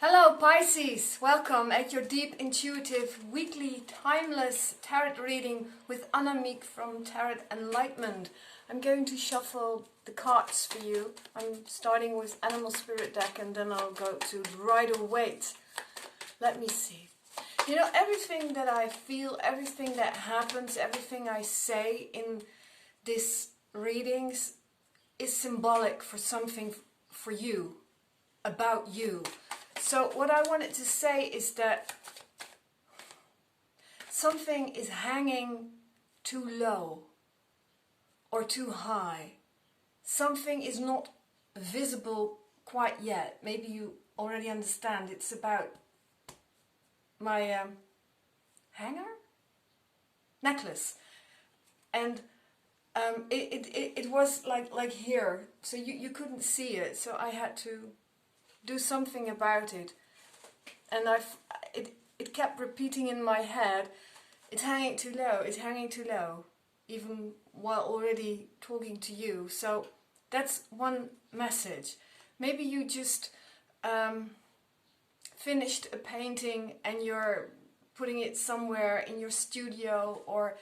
Hello Pisces, welcome at your deep intuitive weekly timeless tarot reading with Annemiek from Tarot Enlightenment. I'm going to shuffle the cards for you. I'm starting with Animal Spirit deck and then I'll go to Rider-Waite. Let me see. You know, everything that I feel, everything that happens, everything I say in these readings is symbolic for something for you, about you. So what I wanted to say is that something is hanging too low or too high. Something is not visible quite yet. Maybe you already understand. It's about my necklace. And it was like here. So you couldn't see it. So I had to do something about it, and it kept repeating in my head, it's hanging too low, it's hanging too low, even while already talking to you. So that's one message. Maybe you just finished a painting and you're putting it somewhere in your studio, or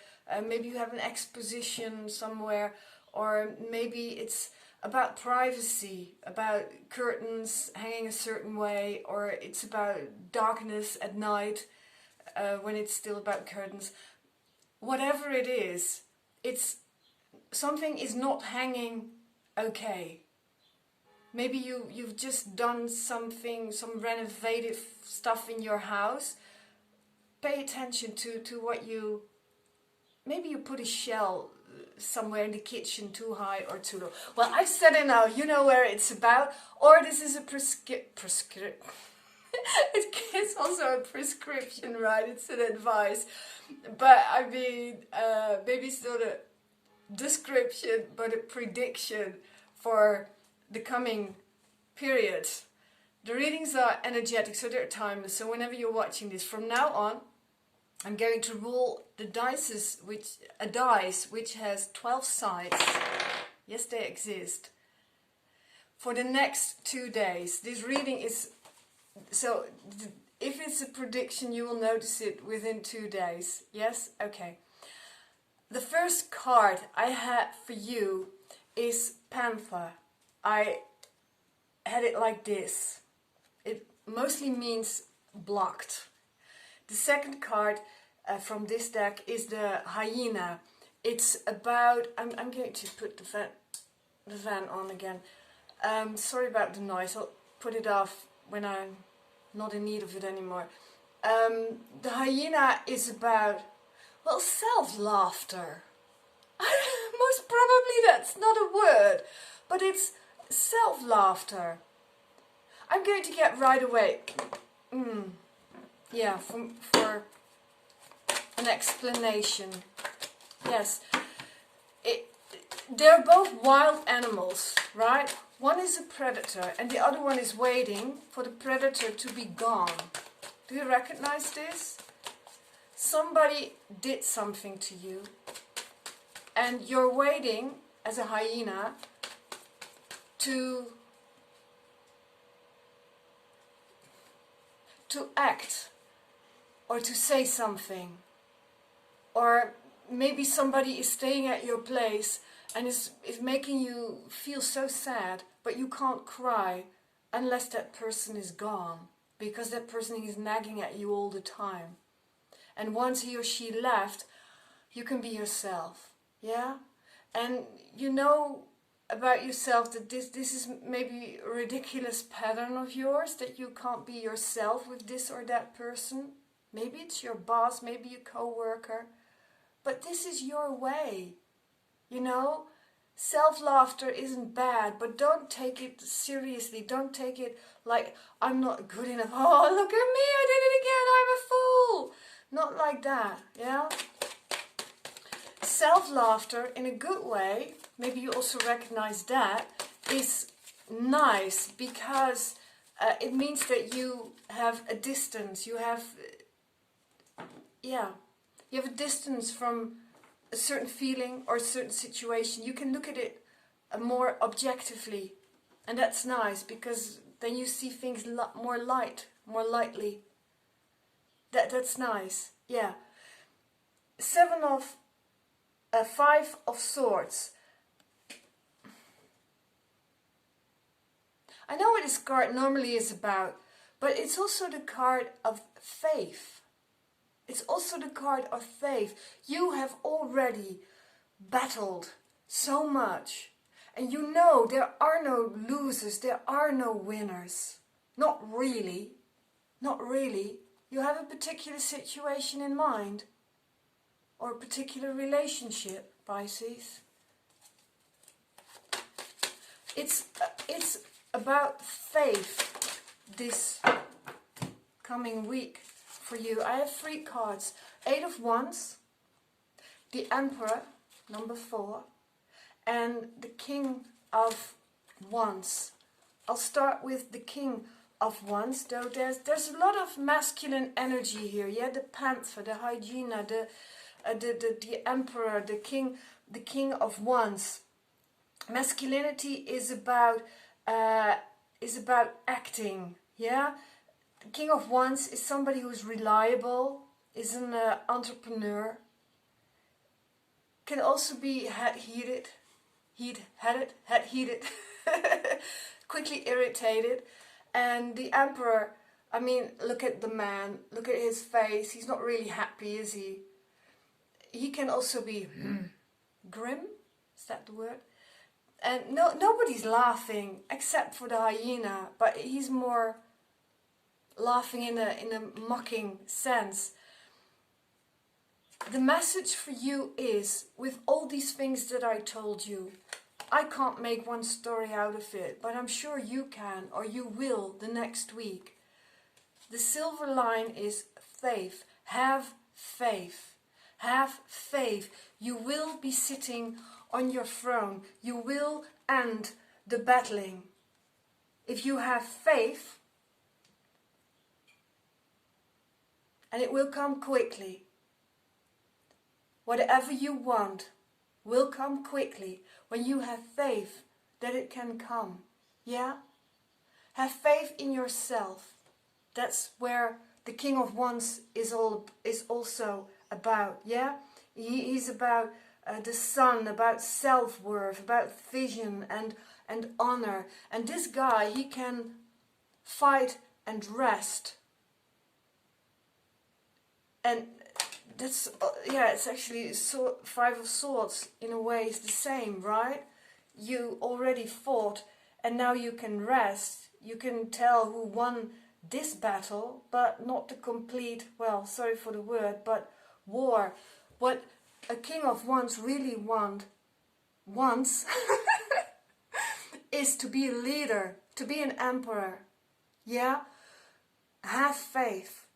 maybe you have an exposition somewhere, or maybe it's about privacy, about curtains hanging a certain way, or it's about darkness at night when it's still about curtains. Whatever it is, it's something is not hanging okay. Maybe you've just done something, some renovative stuff in your house. Pay attention to what you, maybe you put a shell somewhere in the kitchen too high or too low. Well, I've said it now, you know where it's about. Or this is a it's also a prescription, right? It's an advice. But I mean, maybe it's not a description, but a prediction for the coming period. The readings are energetic, so they're timeless. So whenever you're watching this, from now on, I'm going to roll the dice, a dice which has 12 sides. Yes, they exist. For the next 2 days. This reading is, so if it's a prediction, you will notice it within 2 days. Yes? Okay. The first card I had for you is Panther. I had it like this. It mostly means blocked. The second card from this deck is the hyena. It's about, I'm going to put the fan on again. Sorry about the noise, I'll put it off when I'm not in need of it anymore. The hyena is about, well, self-laughter. Most probably that's not a word, but it's self-laughter. I'm going to get Rider-Waite. Yeah, for an explanation. Yes, they're both wild animals, right? One is a predator and the other one is waiting for the predator to be gone. Do you recognize this? Somebody did something to you and you're waiting as a hyena to act, or to say something. Or maybe somebody is staying at your place and is making you feel so sad, but you can't cry unless that person is gone, because that person is nagging at you all the time. And once he or she left, you can be yourself. Yeah? And you know about yourself that this is maybe a ridiculous pattern of yours, that you can't be yourself with this or that person. Maybe it's your boss, maybe a co-worker, but this is your way. You know, self-laughter isn't bad, but don't take it seriously. Don't take it like, I'm not good enough. Oh, look at me, I did it again, I'm a fool. Not like that, yeah? Self-laughter in a good way, maybe you also recognize that, is nice because it means that you have a distance. You have a distance from a certain feeling or a certain situation. You can look at it more objectively, and that's nice because then you see things more lightly. That's nice. Yeah. Five of Swords. I know what this card normally is about, but it's also the card of faith. It's also the card of faith. You have already battled so much, and you know there are no losers, there are no winners. Not really. Not really. You have a particular situation in mind, or a particular relationship, Pisces. It's about faith this coming week for you. I have 3 cards. 8 of Wands, the Emperor, number 4, and the King of Wands. I'll start with the King of Wands, though there's a lot of masculine energy here. Yeah, the Panther, the Hyena, the Emperor, the King of Wands. Masculinity is about acting. Yeah, the King of Wands is somebody who's reliable, is an entrepreneur. Can also be heated, quickly irritated. And the Emperor, I mean, look at the man, look at his face. He's not really happy, is he? He can also be grim. Is that the word? And nobody's laughing except for the Hyena, but he's more laughing in a mocking sense. The message for you is, with all these things that I told you, I can't make one story out of it, but I'm sure you can, or you will the next week. The silver line is faith. Have faith. Have faith. You will be sitting on your throne. You will end the battling. If you have faith, and it will come quickly. Whatever you want will come quickly when you have faith that it can come. Yeah? Have faith in yourself. That's where the King of Wands is also about. Yeah? He's about the sun, about self-worth, about vision and honor. And this guy, he can fight and rest. And that's, yeah, it's actually 5 of Swords in a way is the same, right? You already fought and now you can rest. You can tell who won this battle, but not the complete, well, sorry for the word, but war. What a King of Wands really wants is to be a leader, to be an emperor. Yeah? Have faith.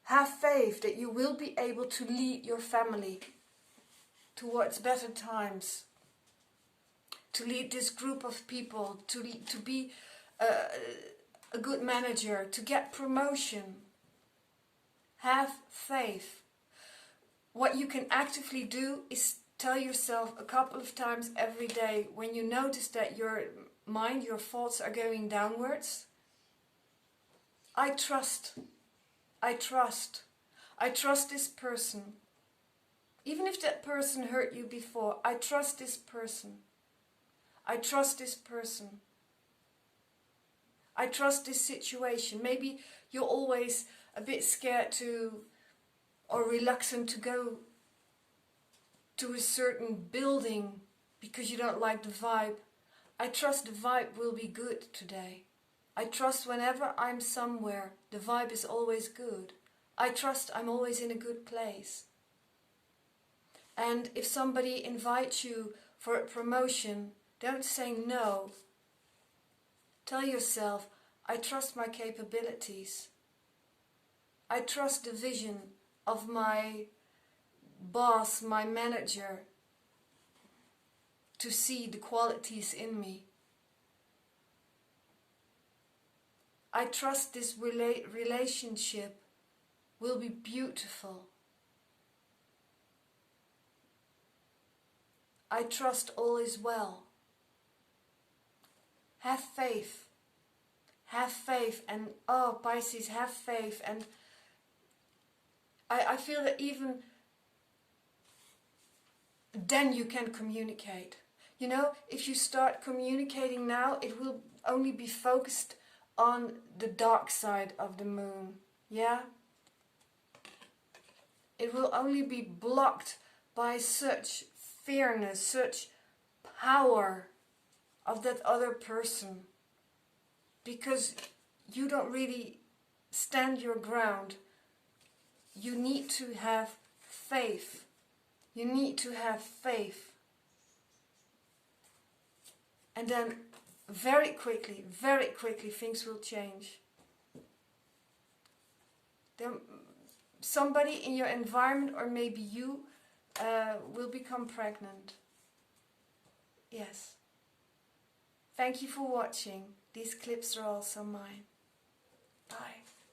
Have faith that you will be able to lead your family towards better times. To lead this group of people, to be a good manager, to get promotion. Have faith. What you can actively do is tell yourself a couple of times every day when you notice that your mind, your thoughts are going downwards. I trust. I trust. I trust this person. Even if that person hurt you before, I trust this person. I trust this person. I trust this situation. Maybe you're always a bit scared to, or reluctant to go to a certain building because you don't like the vibe. I trust the vibe will be good today. I trust whenever I'm somewhere, the vibe is always good. I trust I'm always in a good place. And if somebody invites you for a promotion, don't say no. Tell yourself, I trust my capabilities. I trust the vision of my boss, my manager, to see the qualities in me. I trust this relationship will be beautiful. I trust all is well. Have faith. have faith, and oh, Pisces, have faith. And I feel that even then you can communicate. You know, if you start communicating now, it will only be focused on the dark side of the moon. Yeah? It will only be blocked by such fairness, such power of that other person. Because you don't really stand your ground. You need to have faith. You need to have faith. And then very quickly things will change. Then somebody in your environment, or maybe you, will become pregnant. Yes. Thank you for watching. These clips are also mine.